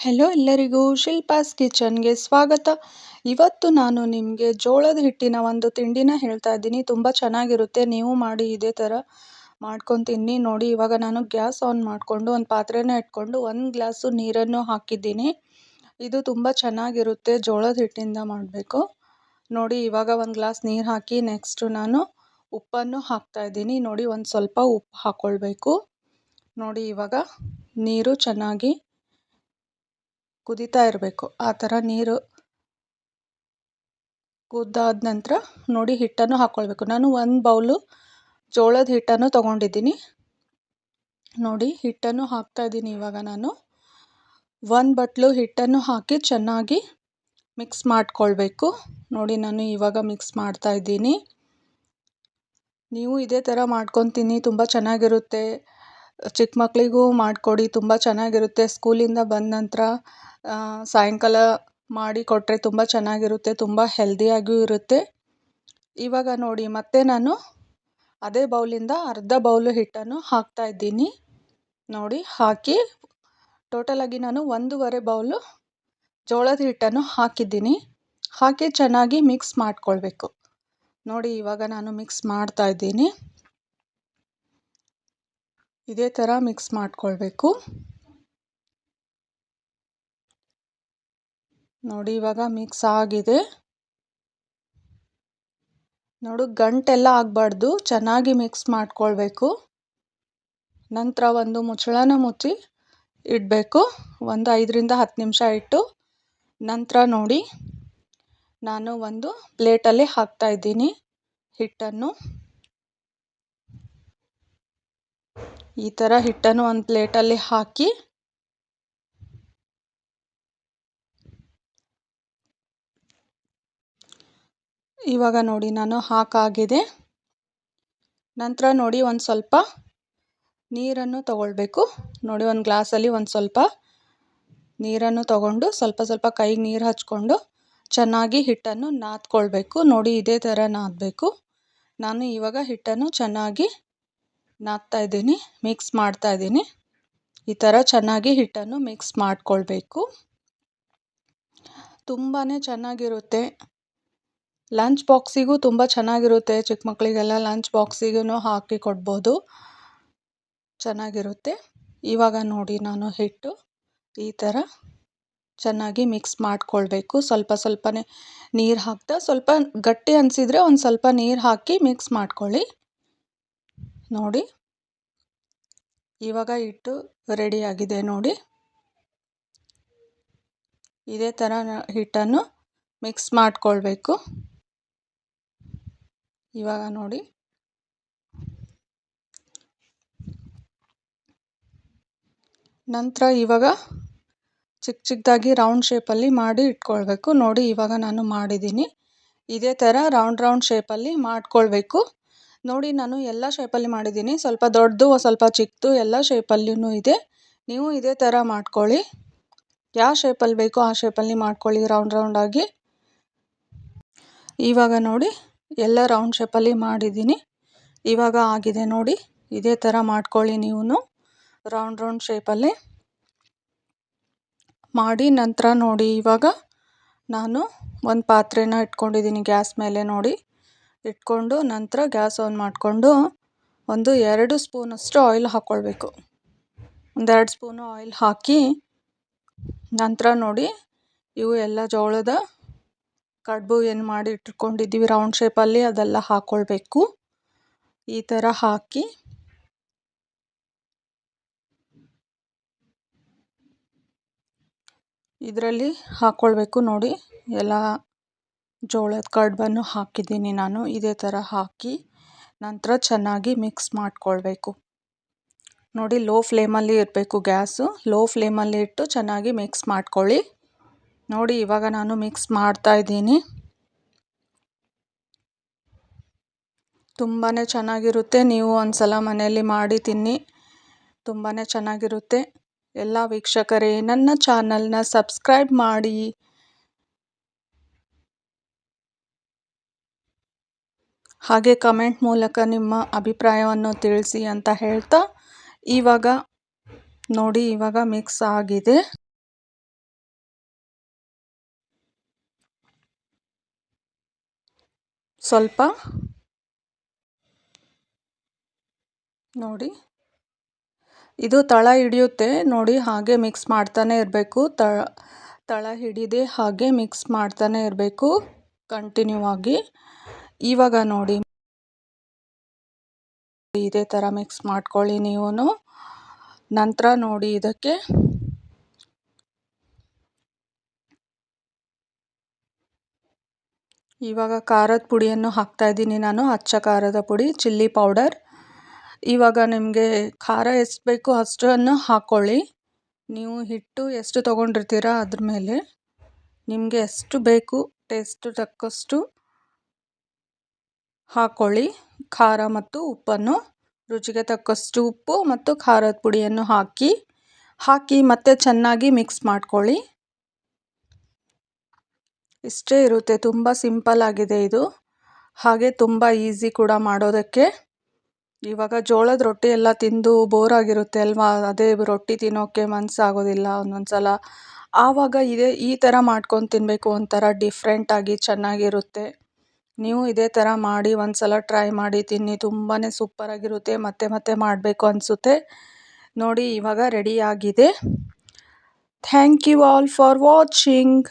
Hello ಎಲ್ಲರಿಗೂ ಶಿಲ್ಪಾಸ್ ಕಿಚನ್ಗೆ ಸ್ವಾಗತ. ಇವತ್ತು ನಾನು ನಿಮಗೆ ಜೋಳದ ಹಿಟ್ಟಿನ ಒಂದು ತಿಂಡಿನ ಹೇಳ್ತಾ ಇದ್ದೀನಿ. ತುಂಬ ಚೆನ್ನಾಗಿರುತ್ತೆ, ನೀವು ಮಾಡಿ ಇದೇ ಥರ ಮಾಡ್ಕೊಂಡು ತಿನ್ನಿ. ನೋಡಿ, ಇವಾಗ ನಾನು ಗ್ಯಾಸ್ ಆನ್ ಮಾಡಿಕೊಂಡು ಒಂದು ಪಾತ್ರೆನ ಇಟ್ಕೊಂಡು 1 ಗ್ಲಾಸು ನೀರನ್ನು ಹಾಕಿದ್ದೀನಿ. ಇದು ತುಂಬ ಚೆನ್ನಾಗಿರುತ್ತೆ, ಜೋಳದ ಹಿಟ್ಟಿಂದ ಮಾಡಬೇಕು. ನೋಡಿ, ಇವಾಗ 1 ಗ್ಲಾಸ್ ನೀರು ಹಾಕಿ ನೆಕ್ಸ್ಟು ನಾನು ಉಪ್ಪನ್ನು ಹಾಕ್ತಾ ಇದ್ದೀನಿ. ನೋಡಿ, ಒಂದು ಸ್ವಲ್ಪ ಉಪ್ಪು ಹಾಕ್ಕೊಳ್ಬೇಕು. ನೋಡಿ, ಇವಾಗ ನೀರು ಚೆನ್ನಾಗಿ ಕುದೀತಾ ಇರಬೇಕು. ಆ ಥರ ನೀರು ಕುದ್ದಾದ ನಂತರ ನೋಡಿ ಹಿಟ್ಟನ್ನು ಹಾಕ್ಕೊಳ್ಬೇಕು. ನಾನು 1 ಬೌಲು ಜೋಳದ ಹಿಟ್ಟನ್ನು ತೊಗೊಂಡಿದ್ದೀನಿ. ನೋಡಿ, ಹಿಟ್ಟನ್ನು ಹಾಕ್ತಾ ಇದ್ದೀನಿ. ಇವಾಗ ನಾನು 1 ಬಟ್ಲು ಹಿಟ್ಟನ್ನು ಹಾಕಿ ಚೆನ್ನಾಗಿ ಮಿಕ್ಸ್ ಮಾಡ್ಕೊಳ್ಬೇಕು. ನೋಡಿ, ನಾನು ಇವಾಗ ಮಿಕ್ಸ್ ಮಾಡ್ತಾ ಇದ್ದೀನಿ. ನೀವು ಇದೇ ಥರ ಮಾಡ್ಕೊತೀನಿ, ತುಂಬ ಚೆನ್ನಾಗಿರುತ್ತೆ. ಚಿಕ್ಕ ಮಕ್ಕಳಿಗೂ ಮಾಡಿಕೊಡಿ, ತುಂಬ ಚೆನ್ನಾಗಿರುತ್ತೆ. ಸ್ಕೂಲಿಂದ ಬಂದ ನಂತರ ಸಾಯಂಕಾಲ ಮಾಡಿ ಕೊಟ್ಟರೆ ತುಂಬ ಚೆನ್ನಾಗಿರುತ್ತೆ, ತುಂಬ ಹೆಲ್ದಿಯಾಗೂ ಇರುತ್ತೆ. ಇವಾಗ ನೋಡಿ, ಮತ್ತೆ ನಾನು ಅದೇ ಬೌಲಿಂದ ಅರ್ಧ ಬೌಲು ಹಿಟ್ಟನ್ನು ಹಾಕ್ತಾ ಇದ್ದೀನಿ. ನೋಡಿ, ಹಾಕಿ ಟೋಟಲಾಗಿ ನಾನು 1.5 ಬೌಲು ಜೋಳದ ಹಿಟ್ಟನ್ನು ಹಾಕಿದ್ದೀನಿ. ಹಾಕಿ ಚೆನ್ನಾಗಿ ಮಿಕ್ಸ್ ಮಾಡ್ಕೊಳ್ಬೇಕು. ನೋಡಿ, ಇವಾಗ ನಾನು ಮಿಕ್ಸ್ ಮಾಡ್ತಾ ಇದ್ದೀನಿ. ಇದೇ ಥರ ಮಿಕ್ಸ್ ಮಾಡ್ಕೊಳ್ಬೇಕು. ನೋಡಿ, ಇವಾಗ ಮಿಕ್ಸ್ ಆಗಿದೆ. ನೋಡು, ಗಂಟೆಲ್ಲ ಆಗಬಾರ್ದು, ಚೆನ್ನಾಗಿ ಮಿಕ್ಸ್ ಮಾಡ್ಕೊಳ್ಬೇಕು. ನಂತರ ಒಂದು ಮುಚ್ಚಳನ ಮುಚ್ಚಿ ಇಡಬೇಕು. ಒಂದು 5ರಿಂದ 10 ನಿಮಿಷ ಇಟ್ಟು ನಂತರ ನೋಡಿ, ನಾನು ಒಂದು ಪ್ಲೇಟಲ್ಲಿ ಹಾಕ್ತಾ ಇದ್ದೀನಿ ಹಿಟ್ಟನ್ನು. ಈ ಥರ ಹಿಟ್ಟನ್ನು ಒಂದು ಪ್ಲೇಟಲ್ಲಿ ಹಾಕಿ ಇವಾಗ ನೋಡಿ, ನಾನು ಹಾಕಾಗಿದೆ. ನಂತರ ನೋಡಿ, ಒಂದು ಸ್ವಲ್ಪ ನೀರನ್ನು ತಗೊಳ್ಬೇಕು. ನೋಡಿ, ಒಂದು ಗ್ಲಾಸಲ್ಲಿ ಒಂದು ಸ್ವಲ್ಪ ನೀರನ್ನು ತಗೊಂಡು ಸ್ವಲ್ಪ ಕೈಗೆ ನೀರು ಹಚ್ಕೊಂಡು ಚೆನ್ನಾಗಿ ಹಿಟ್ಟನ್ನು ನಾದ್ಕೊಳ್ಬೇಕು. ನೋಡಿ, ಇದೇ ಥರ ನಾದಬೇಕು. ನಾನು ಇವಾಗ ಹಿಟ್ಟನ್ನು ಚೆನ್ನಾಗಿ ನಾದ್ತಾ ಇದ್ದೀನಿ, ಮಿಕ್ಸ್ ಮಾಡ್ತಾ ಇದ್ದೀನಿ. ಈ ಥರ ಚೆನ್ನಾಗಿ ಹಿಟ್ಟನ್ನು ಮಿಕ್ಸ್ ಮಾಡ್ಕೊಳ್ಬೇಕು. ತುಂಬಾ ಚೆನ್ನಾಗಿರುತ್ತೆ. ಲಂಚ್ ಬಾಕ್ಸಿಗೂ ತುಂಬ ಚೆನ್ನಾಗಿರುತ್ತೆ. ಚಿಕ್ಕ ಮಕ್ಕಳಿಗೆಲ್ಲ ಲಂಚ್ ಬಾಕ್ಸಿಗೂ ಹಾಕಿ ಕೊಡ್ಬೋದು, ಚೆನ್ನಾಗಿರುತ್ತೆ. ಇವಾಗ ನೋಡಿ, ನಾನು ಹಿಟ್ಟು ಈ ಥರ ಚೆನ್ನಾಗಿ ಮಿಕ್ಸ್ ಮಾಡ್ಕೊಳ್ಬೇಕು. ಸ್ವಲ್ಪನೇ ನೀರು ಹಾಕ್ತಾ, ಸ್ವಲ್ಪ ಗಟ್ಟಿ ಅನಿಸಿದರೆ ಒಂದು ಸ್ವಲ್ಪ ನೀರು ಹಾಕಿ ಮಿಕ್ಸ್ ಮಾಡ್ಕೊಳ್ಳಿ. ನೋಡಿ, ಇವಾಗ ಹಿಟ್ಟು ರೆಡಿಯಾಗಿದೆ. ನೋಡಿ, ಇದೇ ಥರ ಹಿಟ್ಟನ್ನು ಮಿಕ್ಸ್ ಮಾಡ್ಕೊಳ್ಬೇಕು. ಇವಾಗ ನೋಡಿ, ನಂತರ ಇವಾಗ ಚಿಕ್ಕದಾಗಿ ರೌಂಡ್ ಶೇಪಲ್ಲಿ ಮಾಡಿ ಇಟ್ಕೊಳ್ಬೇಕು. ನೋಡಿ, ಇವಾಗ ನಾನು ಮಾಡಿದ್ದೀನಿ. ಇದೇ ಥರ ರೌಂಡ್ ಶೇಪಲ್ಲಿ ಮಾಡ್ಕೊಳ್ಬೇಕು. ನೋಡಿ, ನಾನು ಎಲ್ಲ ಶೇಪಲ್ಲಿ ಮಾಡಿದ್ದೀನಿ, ಸ್ವಲ್ಪ ದೊಡ್ಡದು, ಸ್ವಲ್ಪ ಚಿಕ್ಕದು, ಎಲ್ಲ ಶೇಪಲ್ಲೂ ಇದೆ. ನೀವು ಇದೇ ಥರ ಮಾಡ್ಕೊಳ್ಳಿ. ಯಾವ ಶೇಪಲ್ಲಿ ಬೇಕೋ ಆ ಶೇಪಲ್ಲಿ ಮಾಡ್ಕೊಳ್ಳಿ, ರೌಂಡಾಗಿ. ಇವಾಗ ನೋಡಿ, ಎಲ್ಲ ರೌಂಡ್ ಶೇಪಲ್ಲಿ ಮಾಡಿದ್ದೀನಿ. ಇವಾಗ ಆಗಿದೆ ನೋಡಿ. ಇದೇ ಥರ ಮಾಡ್ಕೊಳ್ಳಿ ನೀವು ರೌಂಡ್ ಶೇಪಲ್ಲಿ ಮಾಡಿ. ನಂತರ ನೋಡಿ, ಇವಾಗ ನಾನು ಒಂದು ಪಾತ್ರೆನ ಇಟ್ಕೊಂಡಿದ್ದೀನಿ ಗ್ಯಾಸ್ ಮೇಲೆ. ನೋಡಿ, ಇಟ್ಕೊಂಡು ನಂತರ ಗ್ಯಾಸ್ ಆನ್ ಮಾಡಿಕೊಂಡು ಒಂದು 2 ಸ್ಪೂನಷ್ಟು ಆಯಿಲ್ ಹಾಕ್ಕೊಳ್ಬೇಕು. ಒಂದು 2 ಸ್ಪೂನು ಆಯಿಲ್ ಹಾಕಿ ನಂತರ ನೋಡಿ, ಇವು ಎಲ್ಲ ಜೋಳದ ಕಡುಬು ಏನು ಮಾಡಿ ಇಟ್ಕೊಂಡಿದ್ದೀವಿ ರೌಂಡ್ ಶೇಪಲ್ಲಿ, ಅದೆಲ್ಲ ಹಾಕ್ಕೊಳ್ಬೇಕು. ಈ ಥರ ಹಾಕಿ ಇದರಲ್ಲಿ ಹಾಕ್ಕೊಳ್ಬೇಕು. ನೋಡಿ, ಎಲ್ಲ ಜೋಳದ ಕಡುಬನ್ನು ಹಾಕಿದ್ದೀನಿ ನಾನು. ಇದೇ ಥರ ಹಾಕಿ ನಂತರ ಚೆನ್ನಾಗಿ ಮಿಕ್ಸ್ ಮಾಡ್ಕೊಳ್ಬೇಕು. ನೋಡಿ, ಲೋ ಫ್ಲೇಮಲ್ಲಿ ಇರಬೇಕು ಗ್ಯಾಸು. ಲೋ ಫ್ಲೇಮಲ್ಲಿ ಇಟ್ಟು ಚೆನ್ನಾಗಿ ಮಿಕ್ಸ್ ಮಾಡ್ಕೊಳ್ಳಿ. ನೋಡಿ, ಇವಾಗ ನಾನು ಮಿಕ್ಸ್ ಮಾಡ್ತಾ ಇದ್ದೀನಿ. ತುಂಬಾ ಚೆನ್ನಾಗಿರುತ್ತೆ, ನೀವು ಒಂದು ಸಲ ಮನೆಯಲ್ಲಿ ಮಾಡಿ ತಿನ್ನಿ, ತುಂಬಾ ಚೆನ್ನಾಗಿರುತ್ತೆ. ಎಲ್ಲ ವೀಕ್ಷಕರೇ, ನನ್ನ ಚಾನಲ್ನ ಸಬ್ಸ್ಕ್ರೈಬ್ ಮಾಡಿ, ಹಾಗೆ ಕಮೆಂಟ್ ಮೂಲಕ ನಿಮ್ಮ ಅಭಿಪ್ರಾಯವನ್ನು ತಿಳಿಸಿ ಅಂತ ಹೇಳ್ತಾ, ಇವಾಗ ನೋಡಿ, ಇವಾಗ ಮಿಕ್ಸ್ ಆಗಿದೆ. ಸ್ವಲ್ಪ ನೋಡಿ, ಇದು ತಳ ಹಿಡಿಯುತ್ತೆ ನೋಡಿ, ಹಾಗೆ ಮಿಕ್ಸ್ ಮಾಡ್ತಾನೆ ಇರಬೇಕು. ತಳ ಹಿಡಿದೆ ಹಾಗೆ ಮಿಕ್ಸ್ ಮಾಡ್ತಾನೆ ಇರಬೇಕು ಕಂಟಿನ್ಯೂ ಆಗಿ. ಇವಾಗ ನೋಡಿ, ಇದೇ ಥರ ಮಿಕ್ಸ್ ಮಾಡ್ಕೊಳ್ಳಿ ನೀವು. ನಂತರ ನೋಡಿ, ಇದಕ್ಕೆ ಇವಾಗ ಖಾರದ ಪುಡಿಯನ್ನು ಹಾಕ್ತಾ ಇದ್ದೀನಿ ನಾನು, ಅಚ್ಚ ಖಾರದ ಪುಡಿ, ಚಿಲ್ಲಿ ಪೌಡರ್. ಇವಾಗ ನಿಮಗೆ ಖಾರ ಎಷ್ಟು ಬೇಕು ಅಷ್ಟನ್ನು ಹಾಕ್ಕೊಳ್ಳಿ. ನೀವು ಹಿಟ್ಟು ಎಷ್ಟು ತೊಗೊಂಡಿರ್ತೀರ ಅದ್ರ ಮೇಲೆ ನಿಮಗೆ ಎಷ್ಟು ಬೇಕು ಟೇಸ್ಟ್ ತಕ್ಕಷ್ಟು ಹಾಕ್ಕೊಳ್ಳಿ. ಖಾರ ಮತ್ತು ಉಪ್ಪನ್ನು, ರುಚಿಗೆ ತಕ್ಕಷ್ಟು ಉಪ್ಪು ಮತ್ತು ಖಾರದ ಪುಡಿಯನ್ನು ಹಾಕಿ ಮತ್ತೆ ಚೆನ್ನಾಗಿ ಮಿಕ್ಸ್ ಮಾಡ್ಕೊಳ್ಳಿ. ಇಷ್ಟೇ ಇರುತ್ತೆ, ತುಂಬ ಸಿಂಪಲ್ ಆಗಿದೆ ಇದು, ಹಾಗೆ ತುಂಬ ಈಸಿ ಕೂಡ ಮಾಡೋದಕ್ಕೆ. ಇವಾಗ ಜೋಳದ ರೊಟ್ಟಿ ಎಲ್ಲ ತಿಂದು ಬೋರ್ ಆಗಿರುತ್ತೆ ಅಲ್ವಾ, ಅದೇ ರೊಟ್ಟಿ ತಿನ್ನೋಕ್ಕೆ ಮನಸ್ಸಾಗೋದಿಲ್ಲ ಒಂದೊಂದು ಸಲ. ಆವಾಗ ಈ ಥರ ಮಾಡ್ಕೊಂಡು ತಿನ್ನಬೇಕು, ಒಂಥರ ಡಿಫ್ರೆಂಟಾಗಿ ಚೆನ್ನಾಗಿರುತ್ತೆ. ನೀವು ಇದೇ ಥರ ಮಾಡಿ ಒಂದು ಸಲ ಟ್ರೈ ಮಾಡಿ ತಿನ್ನಿ, ತುಂಬಾ ಸೂಪರಾಗಿರುತ್ತೆ. ಮತ್ತೆ ಮತ್ತೆ ಮಾಡಬೇಕು ಅನಿಸುತ್ತೆ ನೋಡಿ. ಇವಾಗ ರೆಡಿ ಆಗಿದೆ. Thank you all for watching.